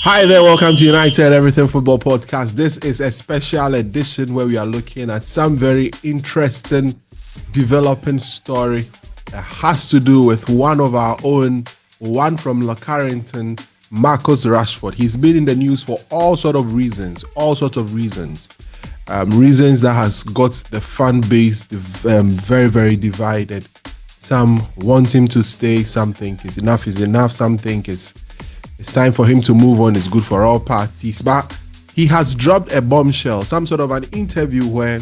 Hi there, welcome to United and Everything Football Podcast. This is a special edition where we are looking at some very interesting developing story that has to do with one of our own, one from Carrington, Marcus Rashford. He's been in the news for all sorts of reasons. Reasons that has got the fan base very, very divided. Some want him to stay, some think enough is enough, some think it's time for him to move on, it's good for all parties. But he has dropped a bombshell, some sort of an interview where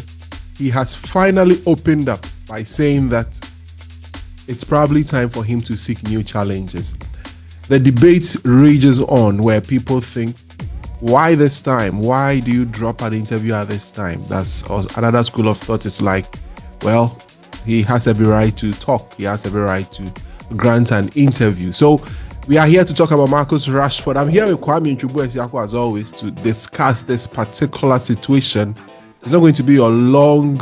he has finally opened up by saying that it's probably time for him to seek new challenges. The debate rages on where people think, why this time? Why do you drop an interview at this time? That's another school of thought. It's like, well, he has every right to talk. He has every right to grant an interview. So we are here to talk about Marcus Rashford. I'm here with Kwame Nchubu as always to discuss this particular situation. It's not going to be a long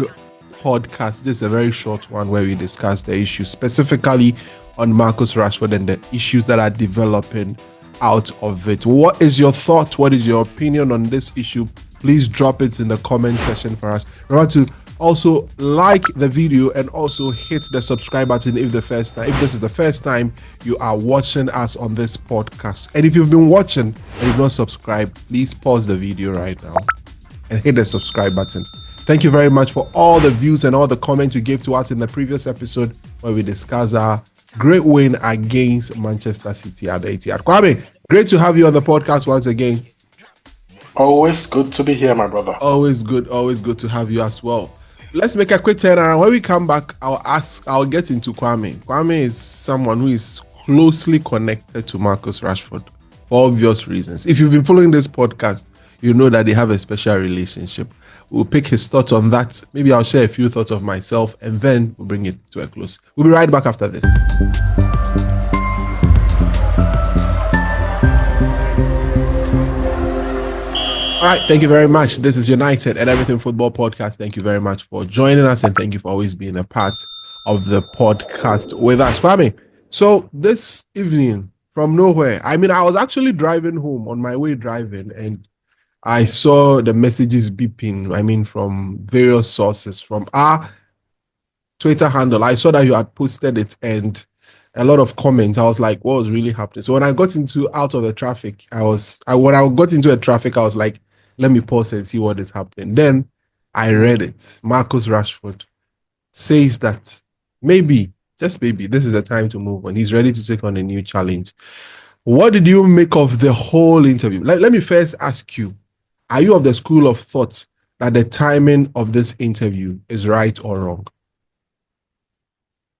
podcast. This is a very short one where we discuss the issue specifically on Marcus Rashford and the issues that are developing out of it. What is your thought? What is your opinion on this issue? Please drop it in the comment section for us. Remember to also like the video and also hit the subscribe button if this is the first time you are watching us on this podcast. And if you've been watching and you've not subscribed, please pause the video right now and hit the subscribe button. Thank you very much for all the views and all the comments you gave to us in the previous episode where we discussed our great win against Manchester City at the Etihad. Kwame, great to have you on the podcast once again. Always good to be here, my brother. Always good to have you as well. Let's make a quick turnaround. When we come back, I'll get into Kwame. Kwame is someone who is closely connected to Marcus Rashford for obvious reasons. If you've been following this podcast, you know that they have a special relationship. We'll pick his thoughts on that. Maybe I'll share a few thoughts of myself and then we'll bring it to a close. We'll be right back after this. All right, thank you very much. This is United and Everything Football Podcast. Thank you very much for joining us and thank you for always being a part of the podcast with us. Kwame, so this evening from nowhere, I was actually driving home on my way driving and I saw the messages beeping, from various sources, from our Twitter handle. I saw that you had posted it and a lot of comments. I was like, what was really happening? So when I got out of the traffic, I was like, let me pause and see what is happening. Then I read it. Marcus Rashford says that maybe, just maybe, this is the time to move on. He's ready to take on a new challenge. What did you make of the whole interview? Let me first ask you, are you of the school of thought that the timing of this interview is right or wrong?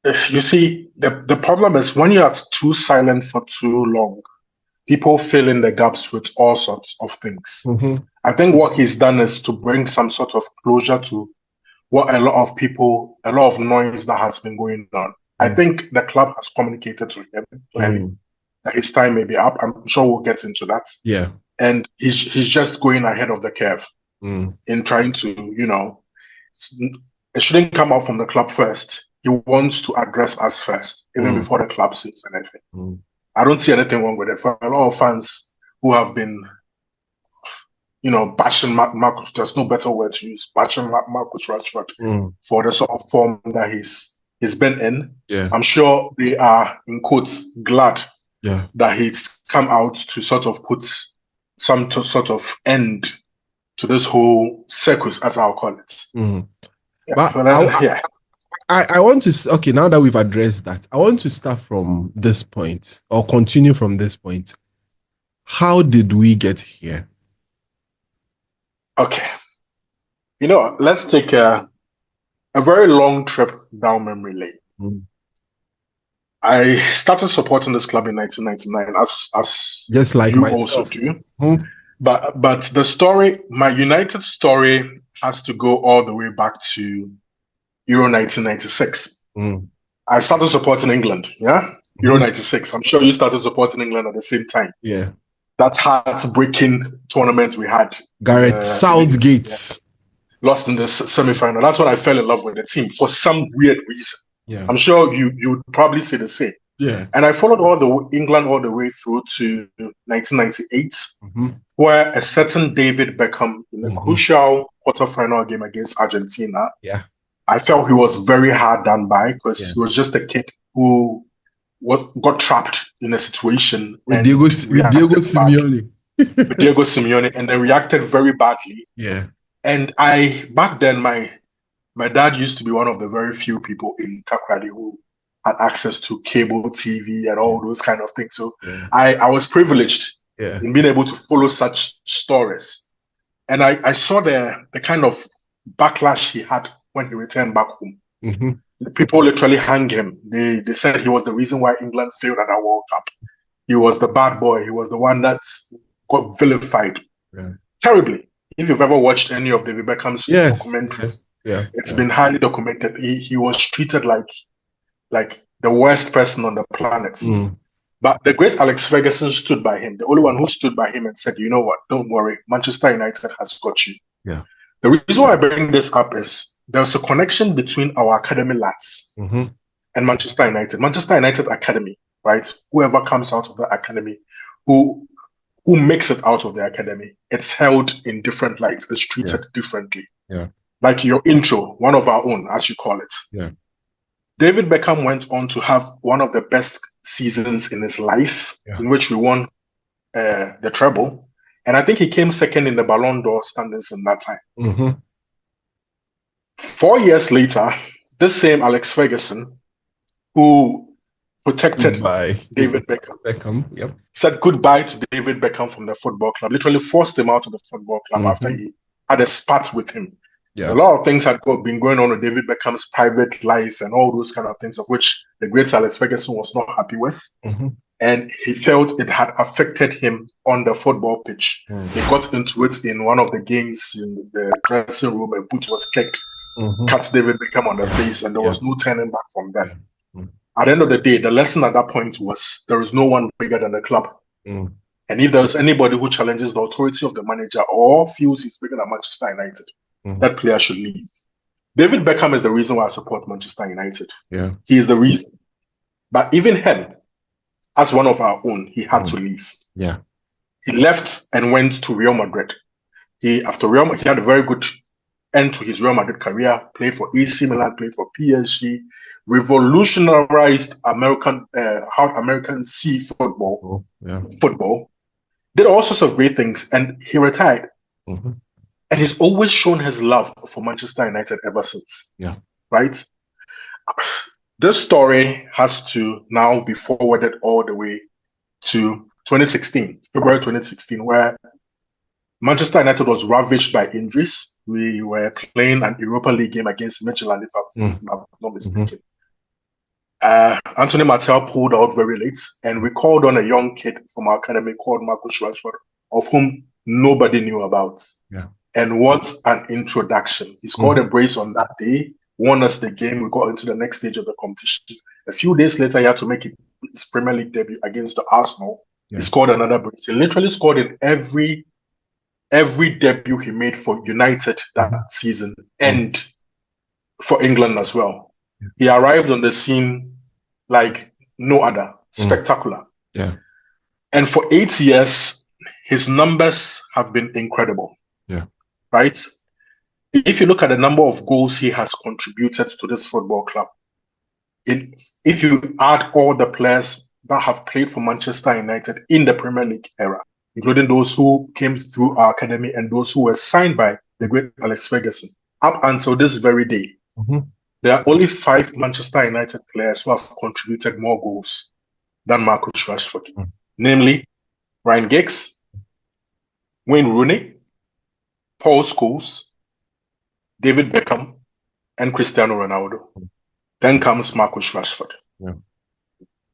You see, the problem is when you are too silent for too long, people fill in the gaps with all sorts of things. Mm-hmm. I think what he's done is to bring some sort of closure to what a lot of noise that has been going on. I think the club has communicated to him that his time may be up. I'm sure we'll get into that. Yeah. And he's just going ahead of the curve in trying to, it shouldn't come out from the club first. He wants to address us first, even before the club says anything. I don't see anything wrong with it. For a lot of fans who have been, bashing Marcus, there's no better word to use, bashing Marcus Rashford for the sort of form that he's been in. Yeah. I'm sure they are, in quotes, glad that he's come out to sort of put some sort of end to this whole circus, as I'll call it. I want to, okay, now that we've addressed that, I want to start from this point or continue from this point. How did we get here? Okay. Let's take a very long trip down memory lane. I started supporting this club in 1999, as just like you myself. also do. But the story, my United story, has to go all the way back to Euro 1996. I started supporting England, Euro 96. I'm sure you started supporting England at the same time. Yeah. That heartbreaking tournament we had. Gareth Southgate. Lost in the semi-final. That's when I fell in love with the team for some weird reason. Yeah. I'm sure you would probably say the same. Yeah. And I followed England all the way through to 1998, where a certain David Beckham, in a crucial quarterfinal game against Argentina, I felt he was very hard done by because he was just a kid who got trapped in a situation with Diego Simeone. With Diego Simeone, and then reacted very badly. Yeah. And back then, my dad used to be one of the very few people in Takrady who had access to cable TV and all those kind of things. So I was privileged in being able to follow such stories. And I saw the kind of backlash he had when he returned back home. The people literally hung him. They said he was the reason why England failed at that World Cup. He was the bad boy. He was the one that got vilified terribly. If you've ever watched any of David Beckham's documentaries, it's been highly documented. He was treated like the worst person on the planet. But the great Alex Ferguson stood by him, the only one who stood by him and said, you know what, don't worry, Manchester United has got you. Yeah. The reason why I bring this up is there's a connection between our academy lads and Manchester United. Manchester United Academy, right? Whoever comes out of the academy, who makes it out of the academy, it's held in different lights. It's treated differently. Yeah. Like your intro, one of our own, as you call it. Yeah. David Beckham went on to have one of the best seasons in his life, in which we won the treble. And I think he came second in the Ballon d'Or standings in that time. 4 years later, this same Alex Ferguson, who protected David Beckham, said goodbye to David Beckham from the football club, literally forced him out of the football club after he had a spat with him. A lot of things had been going on with David Beckham's private life and all those kind of things, of which the great Alex Ferguson was not happy with. And he felt it had affected him on the football pitch. He got into it in one of the games in the dressing room. A boot was kicked, cut David Beckham on the face, and there was no turning back from that. At the end of the day, the lesson at that point was there is no one bigger than the club. And if there's anybody who challenges the authority of the manager or feels he's bigger than Manchester United, that player should leave. David Beckham is the reason why I support Manchester United. He is the reason. But even him, as one of our own, he had to leave. He left and went to Real Madrid. After Real Madrid, he had a very good end to his Real Madrid career, played for AC Milan, played for PSG, revolutionized how Americans see football, did all sorts of great things, and he retired. And he's always shown his love for Manchester United ever since. Right? This story has to now be forwarded all the way to 2016, February 2016, where Manchester United was ravaged by injuries. We were playing an Europa League game against Midtjylland, if I'm not mistaken. Anthony Martial pulled out very late, and we called on a young kid from our academy called Marcus Rashford, of whom nobody knew about. And what an introduction. He scored a brace on that day, won us the game. We got into the next stage of the competition. A few days later, he had to make his Premier League debut against the Arsenal. He scored another brace. He literally scored in every debut he made for United that season and for England as well. He arrived on the scene like no other. Spectacular. And for 8 years, his numbers have been incredible. Right? If you look at the number of goals he has contributed to this football club, if you add all the players that have played for Manchester United in the Premier League era, including those who came through our academy and those who were signed by the great Alex Ferguson, up until this very day, there are only 5 Manchester United players who have contributed more goals than Marcus Rashford. Namely, Ryan Giggs, Wayne Rooney, Paul Scholes, David Beckham, and Cristiano Ronaldo. Then comes Marcus Rashford.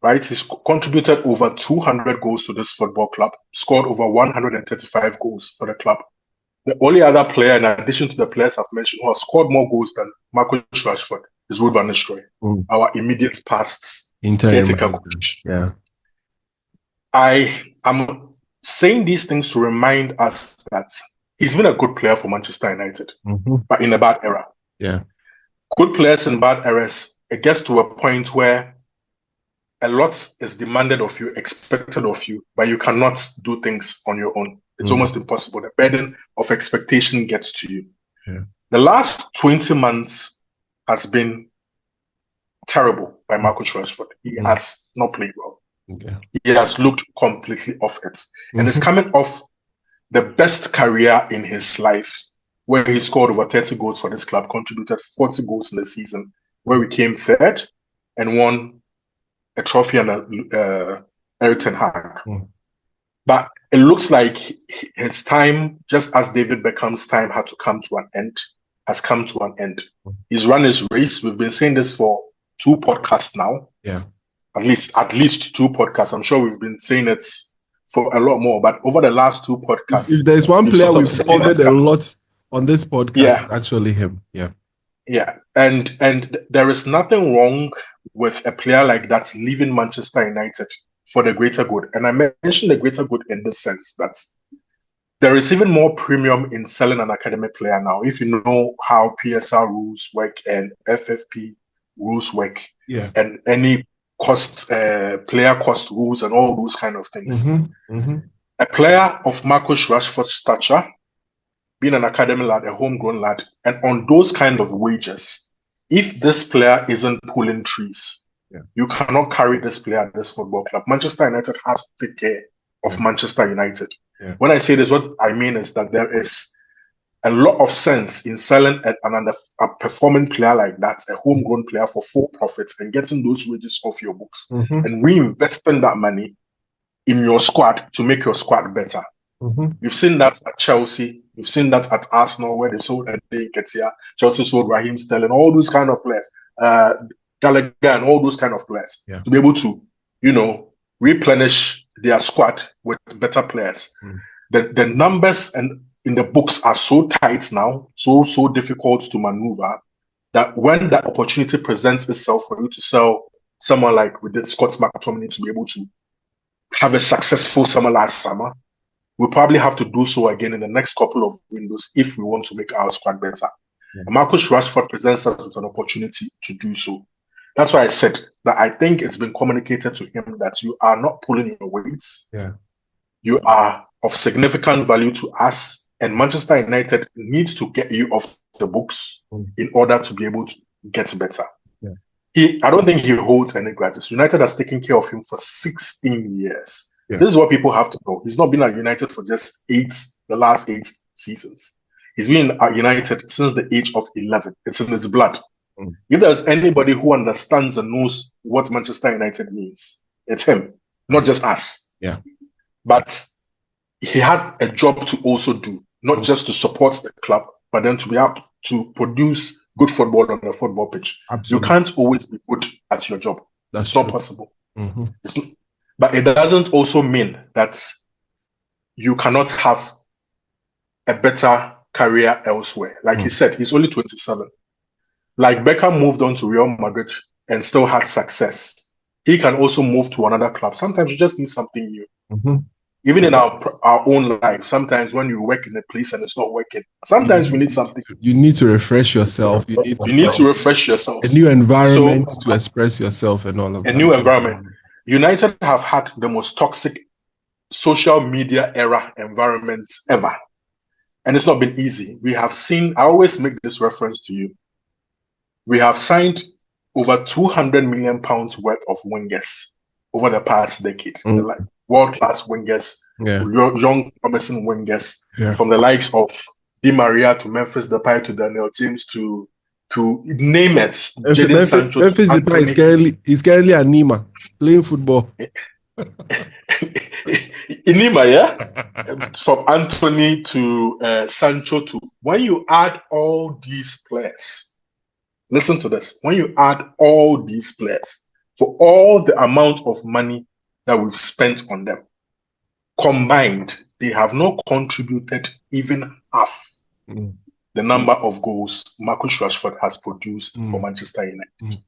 Right? He's contributed over 200 goals to this football club, scored over 135 goals for the club. The only other player, in addition to the players I've mentioned, who has scored more goals than Marcus Rashford is Ruud van Nistelrooy, our immediate past caretaker coach. I am saying these things to remind us that he's been a good player for Manchester United, but in a bad era. Good players in bad eras, it gets to a point where a lot is demanded of you, expected of you, but you cannot do things on your own. It's almost impossible. The burden of expectation gets to you. Yeah. The last 20 months has been terrible by Marcus Rashford. He has not played well. Okay. He has looked completely off it. And it's coming off the best career in his life, where he scored over 30 goals for this club, contributed 40 goals in the season, where we came third and won a trophy under Eric Ten Hag. But it looks like his time, just as David Beckham's time had to come to an end, has come to an end. He's run his race. We've been saying this for 2 podcasts now. Yeah. At least 2 podcasts. I'm sure we've been saying it for a lot more, but over the last 2 podcasts, if there's one player we've covered a lot on this podcast, it's actually him. Yeah, and there is nothing wrong with a player like that leaving Manchester United for the greater good. And I mentioned the greater good in the sense that there is even more premium in selling an academy player now. If you know how PSR rules work and FFP rules work, and any player cost rules and all those kind of things. A player of Marcus Rashford's stature, being an academy lad, a homegrown lad, and on those kind of wages, if this player isn't pulling trees, you cannot carry this player at this football club. Manchester United has to take care of Manchester United. When I say this, what I mean is that there is a lot of sense in selling a performing player like that, a homegrown player, for full profits and getting those wages off your books and reinvesting that money in your squad to make your squad better. You've seen that at Chelsea. You've seen that at Arsenal, where they sold Nketiah. Chelsea sold Raheem Sterling, all those kind of players. Gallagher and all those kind of players to be able to, replenish their squad with better players. The numbers and in the books are so tight now, so difficult to maneuver, that when that opportunity presents itself for you to sell someone like we did Scott McTominay to be able to have a successful summer last summer, we'll probably have to do so again in the next couple of windows if we want to make our squad better. And Marcus Rashford presents us with an opportunity to do so. That's why I said that I think it's been communicated to him that you are not pulling your weights. You are of significant value to us, and Manchester United needs to get you off the books in order to be able to get better. I don't think he holds any grudges. United has taken care of him for 16 years. This is what people have to know. He's not been at United for just the last 8 seasons. He's been at United since the age of 11. It's in his blood. If there's anybody who understands and knows what Manchester United means, it's him, not just us. But he had a job to also do, not just to support the club, but then to be able to produce good football on the football pitch. You can't always be good at your job. It's not possible. But it doesn't also mean that you cannot have a better career elsewhere. Like he said, he's only 27. Like Beckham moved on to Real Madrid and still had success. He can also move to another club. Sometimes you just need something new. Even in our own life, sometimes when you work in a place and it's not working, sometimes we need something. You need to refresh yourself. You need to refresh yourself. A new environment to express yourself and all of that. A new environment. United have had the most toxic social media era environment ever. And it's not been easy. We have seen, I always make this reference to you. We have signed over £200 million worth of wingers over the past decade. Like world-class wingers, young, promising wingers, from the likes of Di Maria to Memphis Depay to Daniel James to name it. Memphis Depay is currently at Nima playing football. In Nima, from Anthony to Sancho to, when you add all these players, listen to this. When you add all these players, for all the amount of money that we've spent on them, combined, they have not contributed even half the number of goals Marcus Rashford has produced for Manchester United.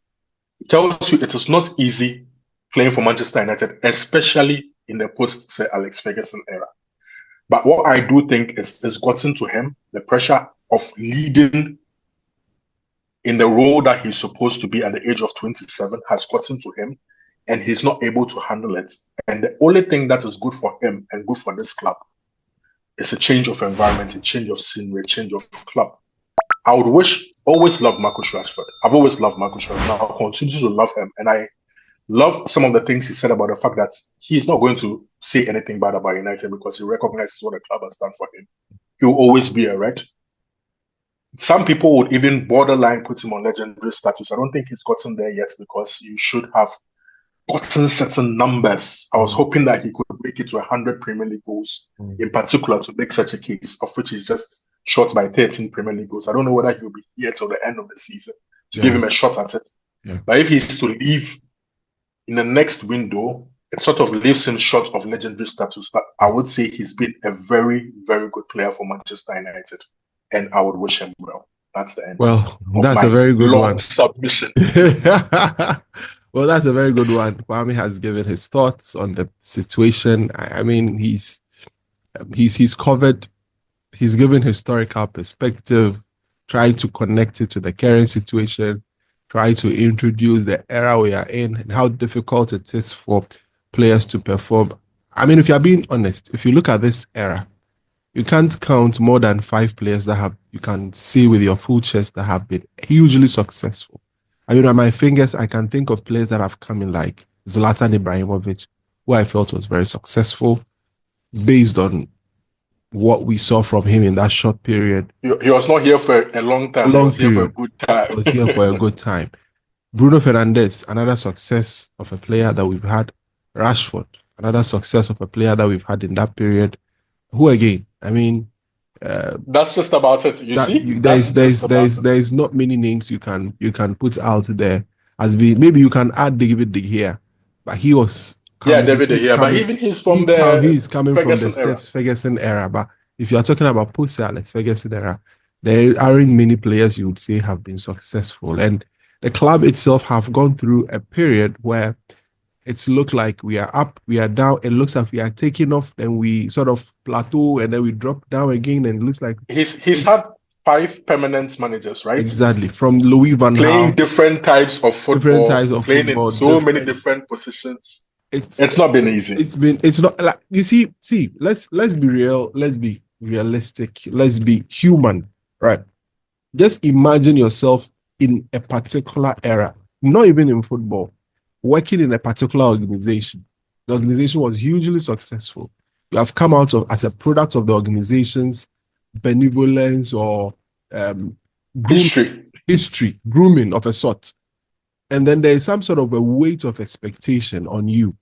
It tells you it is not easy playing for Manchester United, especially in the post-Sir Alex Ferguson era. But what I do think is gotten to him, the pressure of leading in the role that he's supposed to be at the age of 27 has gotten to him. and he's not able to handle it. And the only thing that is good for him and good for this club is a change of environment, a change of scenery, a change of club. I would always love Marcus Rashford. I've always loved Marcus Rashford. Now I'll continue to love him. And I love some of the things he said about the fact that he's not going to say anything bad about United because he recognizes what the club has done for him. He will always be a Red. Some people would even borderline put him on legendary status. I don't think he's gotten there yet because you should have gotten certain numbers. I was hoping that he could make it to 100 Premier League goals, in particular, to make such a case, of which he's just short by 13 Premier League goals. I don't know whether he'll be here till the end of the season to give him a shot at it. Yeah. But if he's to leave in the next window, it sort of leaves him short of legendary status. But I would say he's been a very, very good player for Manchester United, and I would wish him well. That's the end. Well, that's a very good one. Submission. Well, that's a very good one. Kwame has given his thoughts on the situation. I mean, he's covered. He's given historical perspective, trying to connect it to the current situation, try to introduce the era we are in and how difficult it is for players to perform. I mean, if you're being honest, if you look at this era, you can't count more than 5 players that you can see with your full chest that have been hugely successful. I mean, on my fingers, I can think of players that have come in like Zlatan Ibrahimovic, who I felt was very successful based on what we saw from him in that short period. He was not here for a long time. He was here for a good time. He was here for a good time. Bruno Fernandes, another success of a player that we've had. Rashford, another success of a player that we've had in that period. Who again? I mean, that's just about it. There's not many names you can put out there as being. Maybe you can add David De Gea, but he was. David De Gea, but even he's from he's coming from the Ferguson era. But if you are talking about post Alex Ferguson era, there aren't many players you would say have been successful, and the club itself have gone through a period where it's looked like we are up, we are down. It looks like we are taking off, then we sort of plateau, and then we drop down again. And it looks like he's had 5 permanent managers, right? Exactly, from Louis van Gaal, playing different types of football, playing in so many different positions. It's not been easy. It's not like you see. Let's be real. Let's be realistic. Let's be human, right? Just imagine yourself in a particular era, not even in football, working in a particular organization. The organization was hugely successful. You have come out of as a product of the organization's benevolence or history, grooming of a sort. And then there is some sort of a weight of expectation on you.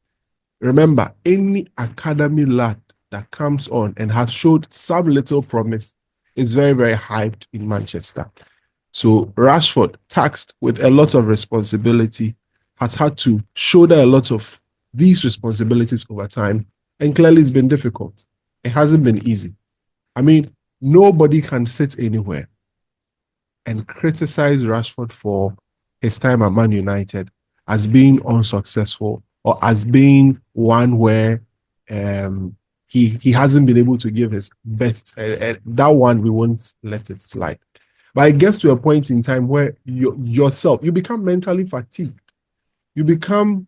Remember, any academy lad that comes on and has showed some little promise is very, very hyped in Manchester. So Rashford, taxed with a lot of responsibility, has had to shoulder a lot of these responsibilities over time, and clearly it's been difficult. It hasn't been easy. I mean, nobody can sit anywhere and criticize Rashford for his time at Man United as being unsuccessful or as being one where he hasn't been able to give his best. That one, we won't let it slide. But it gets to a point in time where you become mentally fatigued. It becomes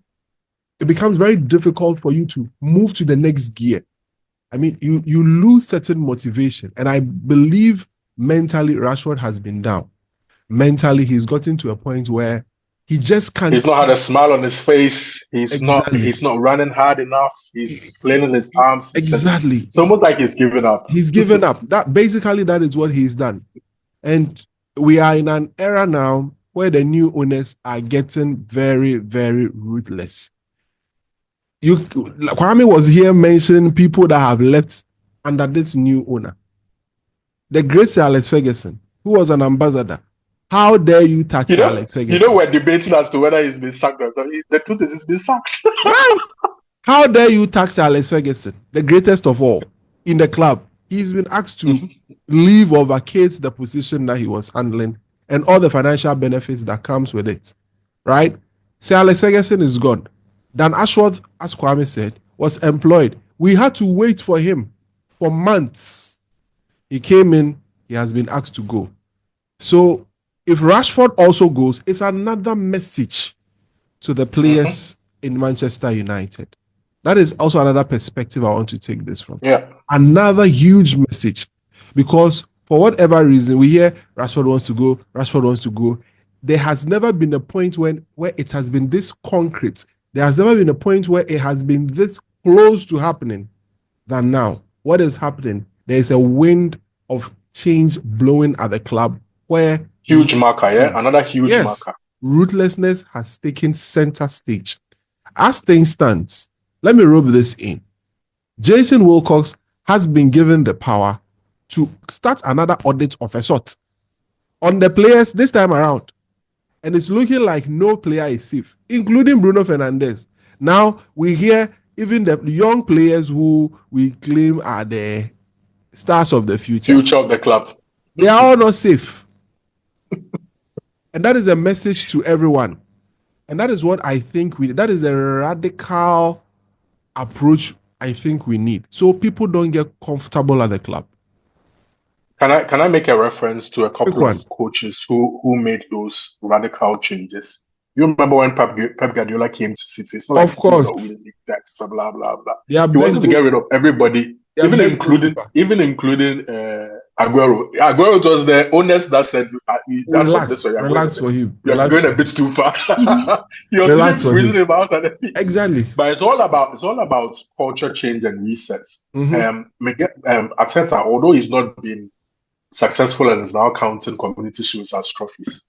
very difficult for you to move to the next gear. I mean, you lose certain motivation. And I believe mentally Rashford has been down. Mentally, he's gotten to a point where he just can't. He's not had a smile on his face. He's not running hard enough. He's flailing his arms. Exactly. It's almost like he's given up. He's given up. That is what he's done. And we are in an era now where the new owners are getting very, very ruthless. Kwame was here mentioning people that have left under this new owner. The great Sir Alex Ferguson, who was an ambassador. How dare you touch Alex Ferguson? We're debating as to whether he's been sacked or not. The truth is he's been sacked. Right? How dare you tax Alex Ferguson, the greatest of all in the club? He's been asked to leave or vacate the position that he was handling and all the financial benefits that comes with it. Right? Sir Alex Ferguson is gone. Dan Ashworth, as Kwame said, was employed. We had to wait for him for months. He came in, he has been asked to go. So if Rashford also goes, it's another message to the players in Manchester United. That is also another perspective I want to take this from. Yeah. Another huge message, because for whatever reason, we hear Rashford wants to go, Rashford wants to go. There has never been a point where it has been this concrete. There has never been a point where it has been this close to happening than now. What is happening? There is a wind of change blowing at the club where... Huge marker, yeah? Another huge marker. Ruthlessness has taken center stage. As things stands, let me rub this in. Jason Wilcox has been given the power to start another audit of a sort on the players this time around. And it's looking like no player is safe, including Bruno Fernandes. Now, we hear even the young players who we claim are the stars of the future. Future of the club. They are all not safe. And that is a message to everyone. And that is what I think that is a radical approach I think we need. So people don't get comfortable at the club. Can I make a reference to a couple of coaches who made those radical changes? You remember when Pep Guardiola came to City? It's not like of course. That's blah blah blah. Yeah, he wanted to get rid of everybody, even including Aguero. Aguero was the honest that said that's what this way. Relax for him. You're going a bit too far. You're freezing him out. Exactly. But it's all about culture change and resets. Arteta, although he's not been successful and is now counting community shields as trophies.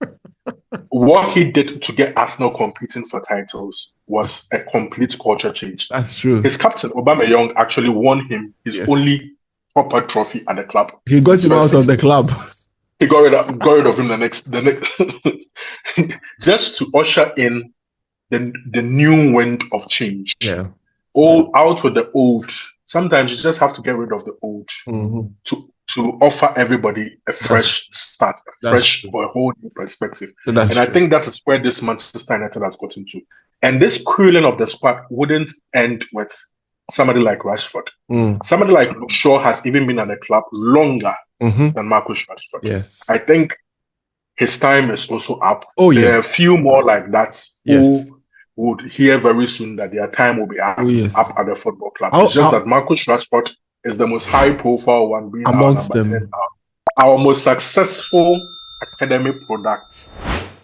What he did to get Arsenal competing for titles was a complete culture change. That's true. His captain, Aubameyang, actually won him his only proper trophy at the club. He got him out of the club. He got rid of him the next just to usher in the new wind of change. Yeah. Out with the old. Sometimes you just have to get rid of the old to offer everybody a fresh start, or a whole new perspective. And I think that is where this Manchester United has gotten to. And this cooling of the squad wouldn't end with somebody like Rashford. Somebody like Shaw has even been at the club longer than Marcus Rashford. Yes. I think his time is also up. There are a few more like that who would hear very soon that their time will be up at the football club. It's just that Marcus Rashford is the most high-profile one, being amongst them. 10 now. Our most successful academic products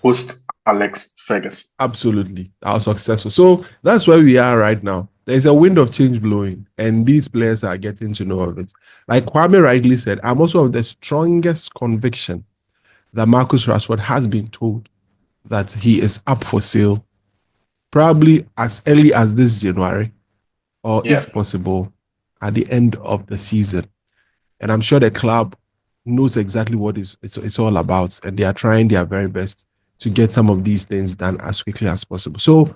post Alex Ferguson. Absolutely, our successful. So that's where we are right now. There's a wind of change blowing, and these players are getting to know of it. Like Kwame rightly said, I'm also of the strongest conviction that Marcus Rashford has been told that he is up for sale, probably as early as this January, or if possible, at the end of the season. And I'm sure the club knows exactly what it's all about, and they are trying their very best to get some of these things done as quickly as possible. So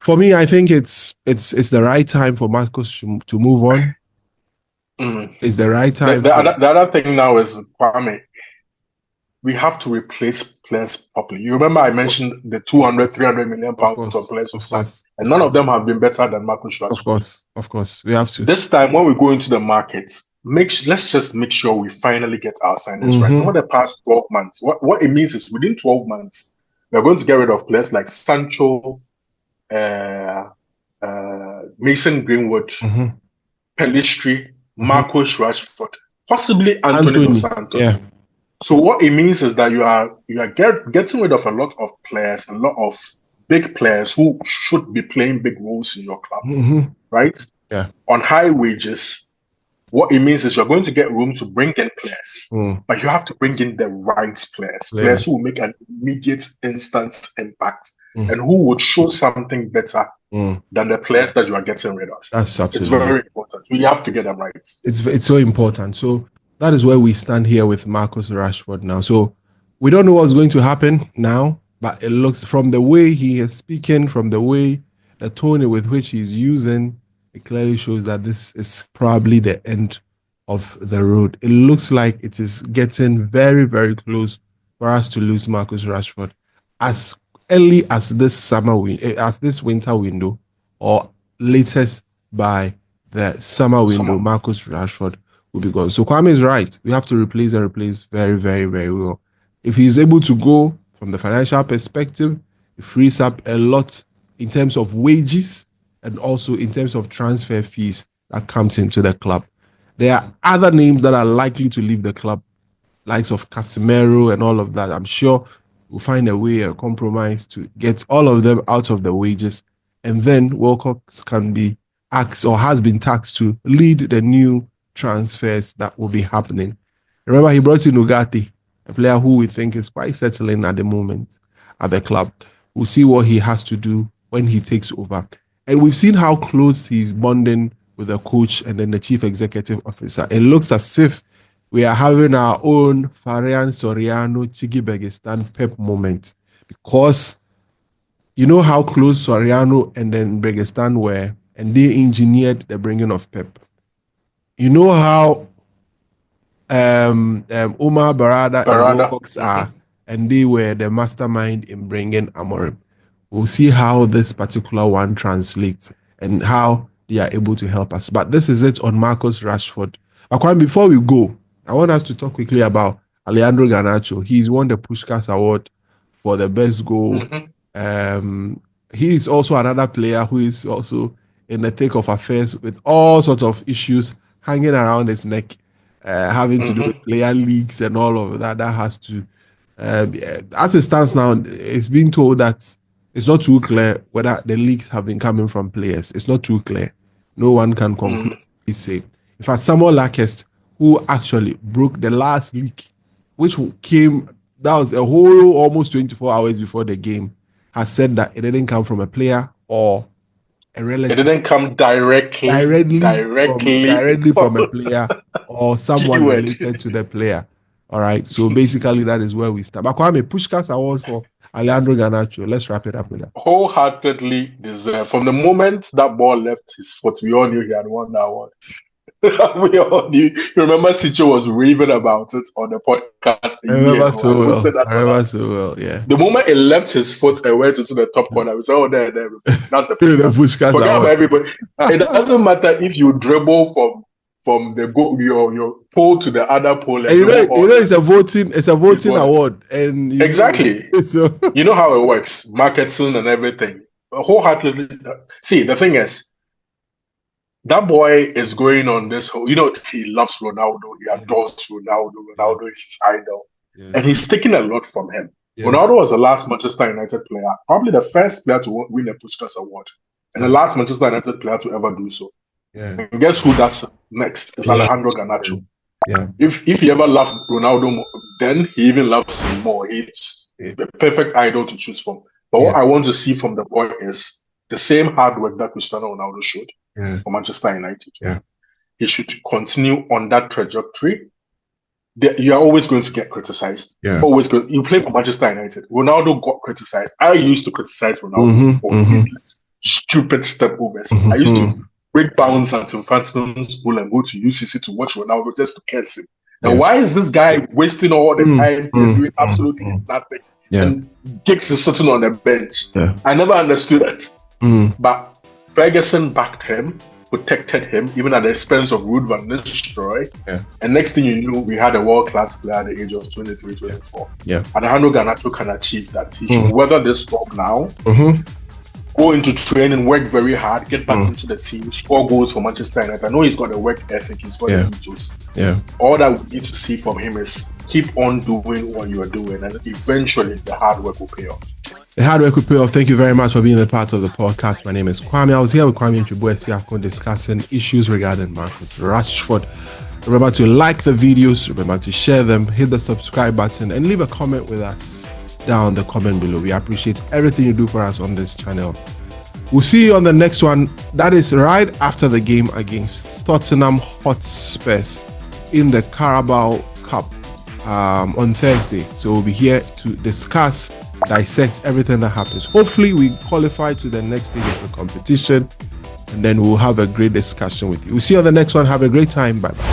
for me, I think it's the right time for Marcus to move on. It's the right time. The other thing now is, Kwame, we have to replace players properly. You remember I mentioned the 200, 300 million pounds of players we've signed, and none of them have been better than Marcus Rashford. Of course, we have to. This time, when we go into the markets, let's just make sure we finally get our signings right. Over the past 12 months, what it means is within 12 months, we're going to get rid of players like Sancho, Mason Greenwood, Pellistri, Marcus Rashford, possibly Anthony Dos Santos. Yeah. So what it means is that you are getting rid of a lot of players, a lot of big players who should be playing big roles in your club, right? Yeah. On high wages. What it means is you're going to get room to bring in players, but you have to bring in the right players who will make an immediate, instant impact, and who would show something better than the players that you are getting rid of. That's absolutely. It's very important. We have to get them right. It's so important. So that is where we stand here with Marcus Rashford now. So we don't know what's going to happen now, but it looks, from the way he is speaking, from the tone with which he's using, it clearly shows that this is probably the end of the road. It looks like it is getting very, very close for us to lose Marcus Rashford as early as this winter window, or latest by the summer window. Marcus Rashford will be gone. So Kwame is right. We have to replace very, very, very well. If he's able to go from the financial perspective, it frees up a lot in terms of wages and also in terms of transfer fees that comes into the club. There are other names that are likely to leave the club, likes of Casemiro and all of that. I'm sure we'll find a way, a compromise to get all of them out of the wages. And then Wilcox can be asked or has been tasked to lead the new transfers that will be happening. Remember, he brought in Ugarte, a player who we think is quite settling at the moment at the club. We'll see what he has to do when he takes over. And we've seen how close he's bonding with the coach and then the chief executive officer. It looks as if we are having our own Farian Soriano Chigi Begistan Pep moment, because you know how close Soriano and then Begistan were, and they engineered the bringing of Pep. You know how Omar Barada and Wilcox are, and they were the mastermind in bringing Amorim. We'll see how this particular one translates and how they are able to help us. But this is it on Marcus Rashford. Akwan, before we go, I want us to talk quickly about Alejandro Garnacho. He's won the Puskás Award for the best goal. He is also another player who is also in the thick of affairs with all sorts of issues hanging around his neck, having to do with player leaks and all of that. That has to, as it stands now, it's being told that it's not too clear whether the leaks have been coming from players. It's not too clear. No one can conclusively say. In fact, Samuel Lakest, who actually broke the last leak, which came, that was a whole almost 24 hours before the game, has said that it didn't come from a player or a relative. It didn't come directly from a player or someone related to the player. All right. So basically, that is where we start. But Kwame, Puskás Award for Alejandro Garnacho. Let's wrap it up with that. Wholeheartedly deserved. From the moment that ball left his foot, we all knew he had won that award. We all knew. You remember Sicho was raving about it on the podcast. I remember so well. Yeah. The moment it left his foot and went into the top corner, we said, "Oh, there, that's the Puskás Forget Award. about everybody. It doesn't matter if you dribble from the goal, your pole to the other pole. And you know, it's a voting award, and exactly. So you know how it works, marketing and everything. Wholeheartedly. See, the thing is, that boy is going on this whole, he loves Ronaldo, he adores Ronaldo, Ronaldo is his idol. Yeah. And he's taking a lot from him. Yeah. Ronaldo was the last Manchester United player, probably the first player to win a Puskás Award, and the last Manchester United player to ever do so. Yeah. And guess who that's next? It's Alejandro Garnacho. Yeah. If he ever loved Ronaldo more, then he even loves him more. He's the perfect idol to choose from. But what I want to see from the boy is the same hard work that Cristiano Ronaldo showed for Manchester United. Yeah. He should continue on that trajectory. You are always going to get criticized. Yeah. You play for Manchester United. Ronaldo got criticized. I used to criticize Ronaldo for stupid step overs. I used to break bounds at Infantine's pool and go to UCC to watch Ronaldo just to curse him. Now, why is this guy wasting all the time doing absolutely nothing? Yeah. And Giggs is sitting on the bench. Yeah. I never understood it. But Ferguson backed him, protected him, even at the expense of Ruud van Nistelrooy. Yeah. And next thing you knew, we had a world-class player at the age of 23, 24. Yeah. Alejandro Garnacho can achieve that. He should weather this storm now, go into training, work very hard, get back into the team, score goals for Manchester United. I know he's got a work ethic, he's got the ethos. Yeah. All that we need to see from him is keep on doing what you are doing, and eventually the hard work will pay off. The hard work will pay off. Thank you very much for being a part of the podcast. My name is Kwame. I was here with Kwame Nchibuesi discussing issues regarding Marcus Rashford. Remember to like the videos, remember to share them, hit the subscribe button, and leave a comment with us down the comment below. We appreciate everything you do for us on this channel. We'll see you on the next one. That is right after the game against Tottenham Hotspurs in the Carabao Cup on Thursday. So we'll be here to discuss, dissect everything that happens. Hopefully we qualify to the next stage of the competition, and then we'll have a great discussion with you. We'll see you on the next one. Have a great time. Bye-bye.